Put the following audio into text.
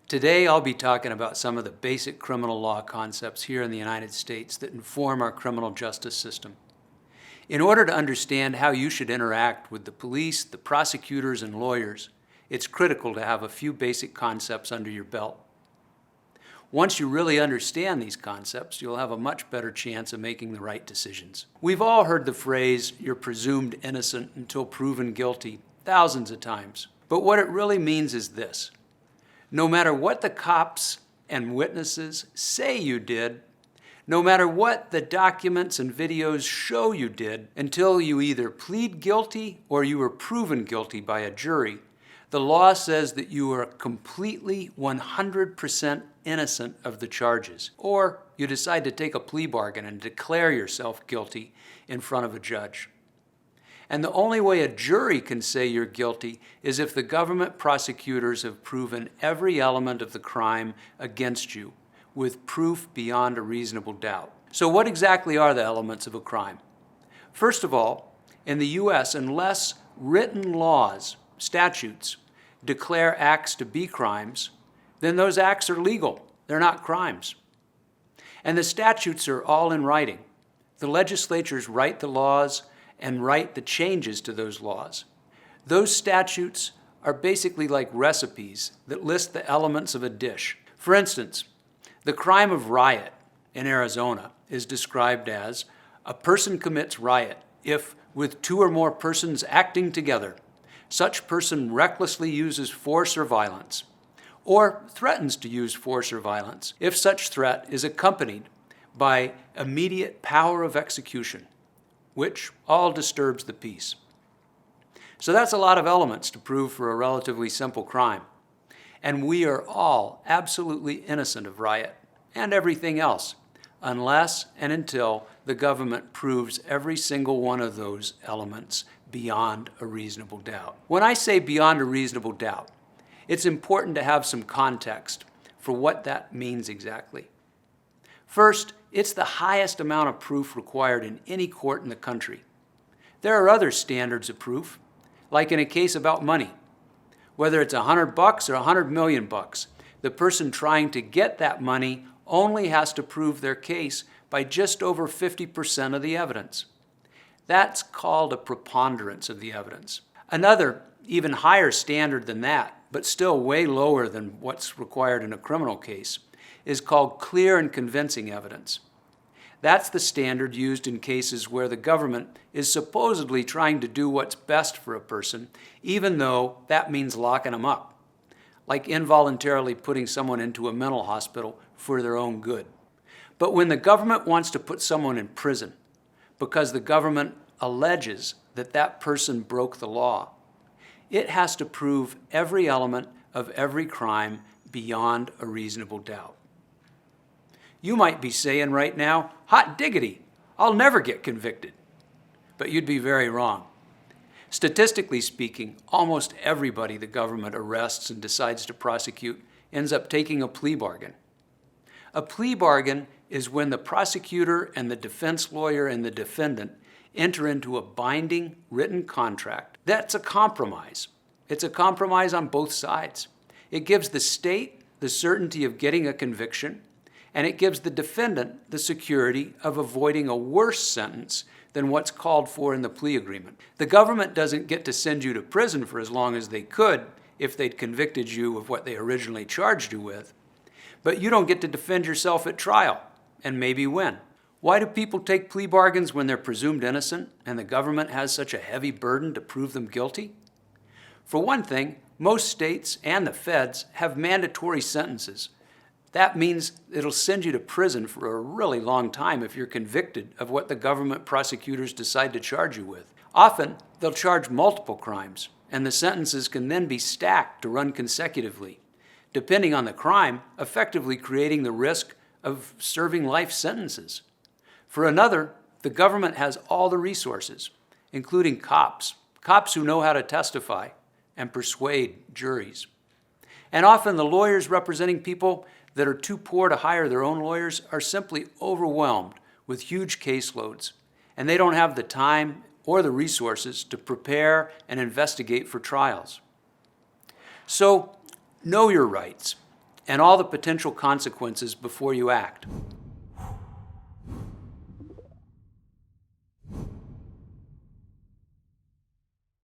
Today I'll be talking about some of the basic criminal law concepts here in the United States that inform our criminal justice system. In order to understand how you should interact with the police, the prosecutors, and lawyers, it's critical to have a few basic concepts under your belt. Once you really understand these concepts, you'll have a much better chance of making the right decisions. We've all heard the phrase, "you're presumed innocent until proven guilty," thousands of times. But what it really means is this: no matter what the cops and witnesses say you did, no matter what the documents and videos show you did, until you either plead guilty or you are proven guilty by a jury, the law says that you are completely 100% innocent of the charges, or you decide to take a plea bargain and declare yourself guilty in front of a judge. And the only way a jury can say you're guilty is if the government prosecutors have proven every element of the crime against you with proof beyond a reasonable doubt. So what exactly are the elements of a crime? First of all, in the U.S., unless written laws, statutes, declare acts to be crimes, then those acts are legal. They're not crimes. And the statutes are all in writing. The legislatures write the laws and write the changes to those laws. Those statutes are basically like recipes that list the elements of a dish. For instance, the crime of riot in Arizona is described as a person commits riot if, with two or more persons acting together, such person recklessly uses force or violence, or threatens to use force or violence if such threat is accompanied by immediate power of execution, which all disturbs the peace. So that's a lot of elements to prove for a relatively simple crime. And we are all absolutely innocent of riot and everything else, unless and until the government proves every single one of those elements beyond a reasonable doubt. When I say beyond a reasonable doubt, it's important to have some context for what that means exactly. First, it's the highest amount of proof required in any court in the country. There are other standards of proof, like in a case about money. Whether it's $100 or $100 million, the person trying to get that money only has to prove their case by just over 50% of the evidence. That's called a preponderance of the evidence. Another, even higher standard than that, but still way lower than what's required in a criminal case, is called clear and convincing evidence. That's the standard used in cases where the government is supposedly trying to do what's best for a person, even though that means locking them up, like involuntarily putting someone into a mental hospital for their own good. But when the government wants to put someone in prison because the government alleges that that person broke the law, it has to prove every element of every crime beyond a reasonable doubt. You might be saying right now, "Hot diggity, I'll never get convicted." But you'd be very wrong. Statistically speaking, almost everybody the government arrests and decides to prosecute ends up taking a plea bargain. A plea bargain is when the prosecutor and the defense lawyer and the defendant enter into a binding written contract. That's a compromise. It's a compromise on both sides. It gives the state the certainty of getting a conviction, and it gives the defendant the security of avoiding a worse sentence than what's called for in the plea agreement. The government doesn't get to send you to prison for as long as they could if they'd convicted you of what they originally charged you with, but you don't get to defend yourself at trial and maybe win. Why do people take plea bargains when they're presumed innocent and the government has such a heavy burden to prove them guilty? For one thing, most states and the feds have mandatory sentences. That means it'll send you to prison for a really long time if you're convicted of what the government prosecutors decide to charge you with. Often, they'll charge multiple crimes, and the sentences can then be stacked to run consecutively, depending on the crime, effectively creating the risk of serving life sentences. For another, the government has all the resources, including cops who know how to testify and persuade juries. And often the lawyers representing people that are too poor to hire their own lawyers are simply overwhelmed with huge caseloads, and they don't have the time or the resources to prepare and investigate for trials. So, know your rights and all the potential consequences before you act.